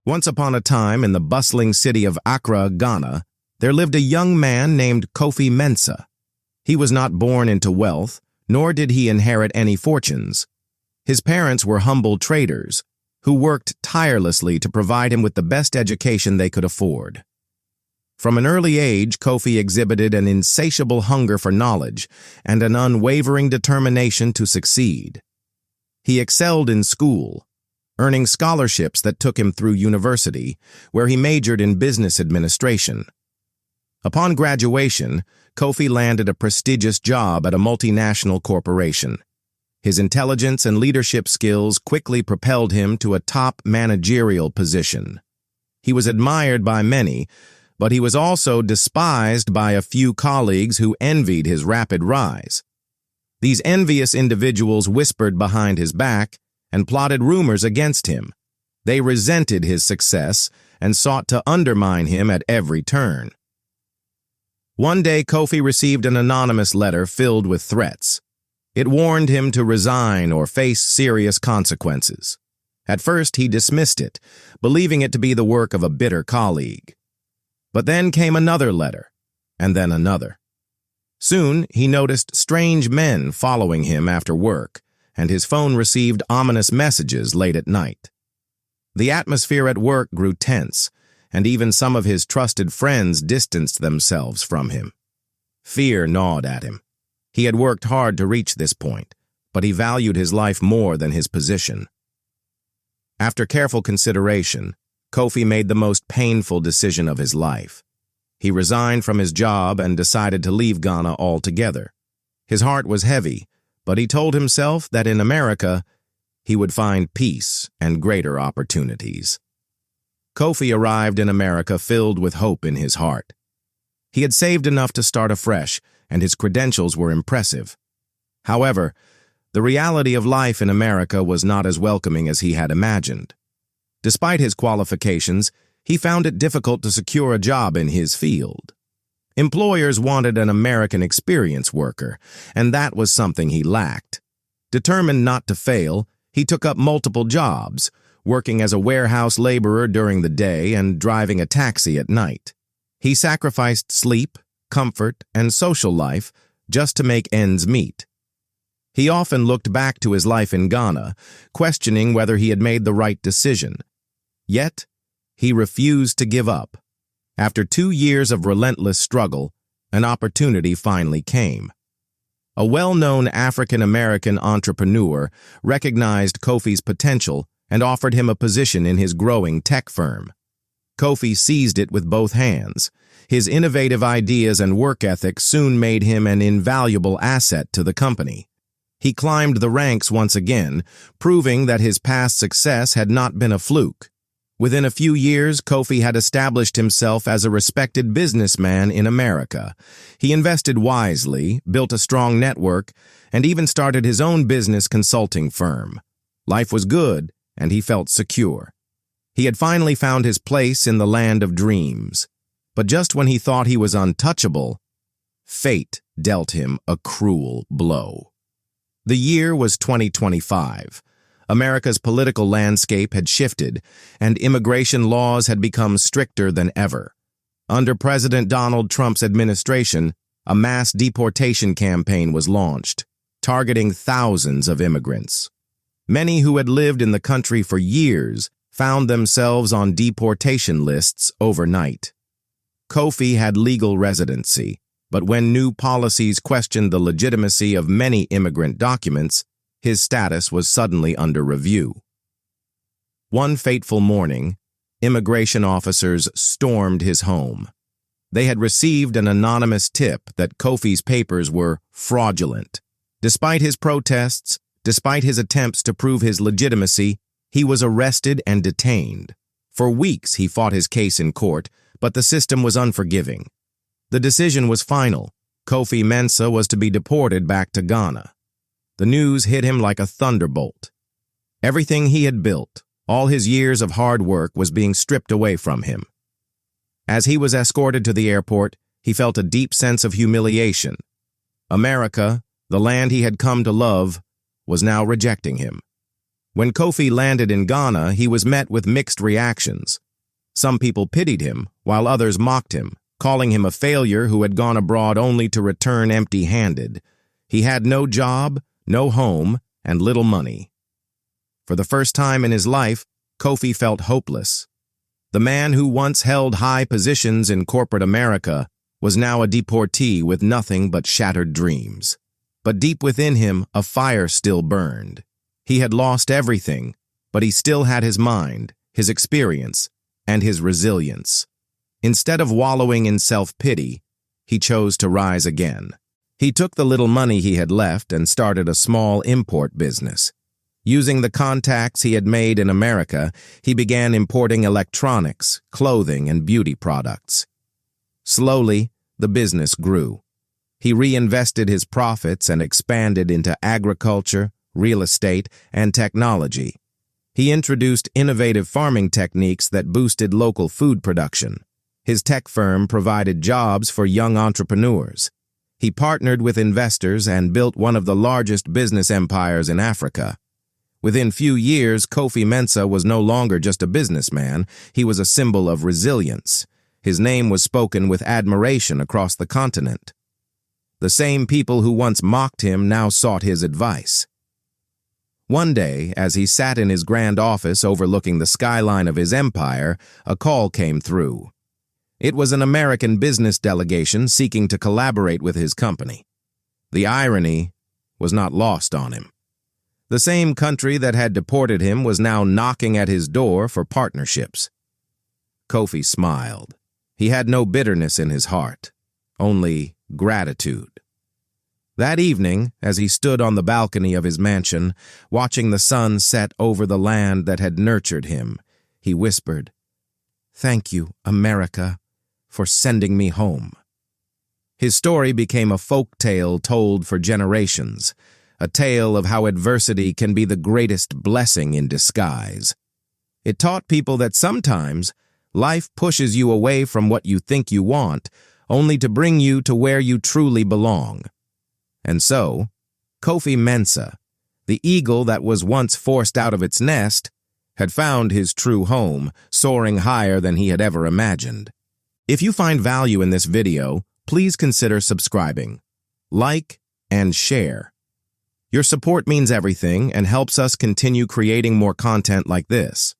Once upon a time, in the bustling city of Accra, Ghana, there lived a young man named Kofi Mensah. He was not born into wealth, nor did he inherit any fortunes. His parents were humble traders, who worked tirelessly to provide him with the best education they could afford. From an early age, Kofi exhibited an insatiable hunger for knowledge and an unwavering determination to succeed. He excelled in school, earning scholarships that took him through university, where he majored in business administration. Upon graduation, Kofi landed a prestigious job at a multinational corporation. His intelligence and leadership skills quickly propelled him to a top managerial position. He was admired by many, but he was also despised by a few colleagues who envied his rapid rise. These envious individuals whispered behind his back and plotted rumors against him. They resented his success and sought to undermine him at every turn. One day, Kofi received an anonymous letter filled with threats. It warned him to resign or face serious consequences. At first, he dismissed it, believing it to be the work of a bitter colleague. But then came another letter, and then another. Soon, he noticed strange men following him after work, and his phone received ominous messages late at night. The atmosphere at work grew tense, and even some of his trusted friends distanced themselves from him. Fear gnawed at him. He had worked hard to reach this point, but he valued his life more than his position. After careful consideration, Kofi made the most painful decision of his life. He resigned from his job and decided to leave Ghana altogether. His heart was heavy, but he told himself that in America, he would find peace and greater opportunities. Kofi arrived in America filled with hope in his heart. He had saved enough to start afresh, and his credentials were impressive. However, the reality of life in America was not as welcoming as he had imagined. Despite his qualifications, he found it difficult to secure a job in his field. Employers wanted an American experience worker, and that was something he lacked. Determined not to fail, he took up multiple jobs, working as a warehouse laborer during the day and driving a taxi at night. He sacrificed sleep, comfort, and social life just to make ends meet. He often looked back to his life in Ghana, questioning whether he had made the right decision. Yet, he refused to give up. After 2 years of relentless struggle, an opportunity finally came. A well-known African-American entrepreneur recognized Kofi's potential and offered him a position in his growing tech firm. Kofi seized it with both hands. His innovative ideas and work ethic soon made him an invaluable asset to the company. He climbed the ranks once again, proving that his past success had not been a fluke. Within a few years, Kofi had established himself as a respected businessman in America. He invested wisely, built a strong network, and even started his own business consulting firm. Life was good, and he felt secure. He had finally found his place in the land of dreams. But just when he thought he was untouchable, fate dealt him a cruel blow. The year was 2025. America's political landscape had shifted, and immigration laws had become stricter than ever. Under President Donald Trump's administration, a mass deportation campaign was launched, targeting thousands of immigrants. Many who had lived in the country for years found themselves on deportation lists overnight. Kofi had legal residency, but when new policies questioned the legitimacy of many immigrant documents, his status was suddenly under review. One fateful morning, immigration officers stormed his home. They had received an anonymous tip that Kofi's papers were fraudulent. Despite his protests, despite his attempts to prove his legitimacy, he was arrested and detained. For weeks, he fought his case in court, but the system was unforgiving. The decision was final. Kofi Mensah was to be deported back to Ghana. The news hit him like a thunderbolt. Everything he had built, all his years of hard work, was being stripped away from him. As he was escorted to the airport, he felt a deep sense of humiliation. America, the land he had come to love, was now rejecting him. When Kofi landed in Ghana, he was met with mixed reactions. Some people pitied him, while others mocked him, calling him a failure who had gone abroad only to return empty-handed. He had no job, no home, and little money. For the first time in his life, Kofi felt hopeless. The man who once held high positions in corporate America was now a deportee with nothing but shattered dreams. But deep within him, a fire still burned. He had lost everything, but he still had his mind, his experience, and his resilience. Instead of wallowing in self-pity, he chose to rise again. He took the little money he had left and started a small import business. Using the contacts he had made in America, he began importing electronics, clothing, and beauty products. Slowly, the business grew. He reinvested his profits and expanded into agriculture, real estate, and technology. He introduced innovative farming techniques that boosted local food production. His tech firm provided jobs for young entrepreneurs. He partnered with investors and built one of the largest business empires in Africa. Within few years, Kofi Mensah was no longer just a businessman, he was a symbol of resilience. His name was spoken with admiration across the continent. The same people who once mocked him now sought his advice. One day, as he sat in his grand office overlooking the skyline of his empire, a call came through. It was an American business delegation seeking to collaborate with his company. The irony was not lost on him. The same country that had deported him was now knocking at his door for partnerships. Kofi smiled. He had no bitterness in his heart, only gratitude. That evening, as he stood on the balcony of his mansion, watching the sun set over the land that had nurtured him, he whispered, "Thank you, America, for sending me home." His story became a folk tale told for generations, a tale of how adversity can be the greatest blessing in disguise. It taught people that sometimes life pushes you away from what you think you want, only to bring you to where you truly belong. And so, Kofi Mensah, the eagle that was once forced out of its nest, had found his true home, soaring higher than he had ever imagined. If you find value in this video, please consider subscribing, like, and share. Your support means everything and helps us continue creating more content like this.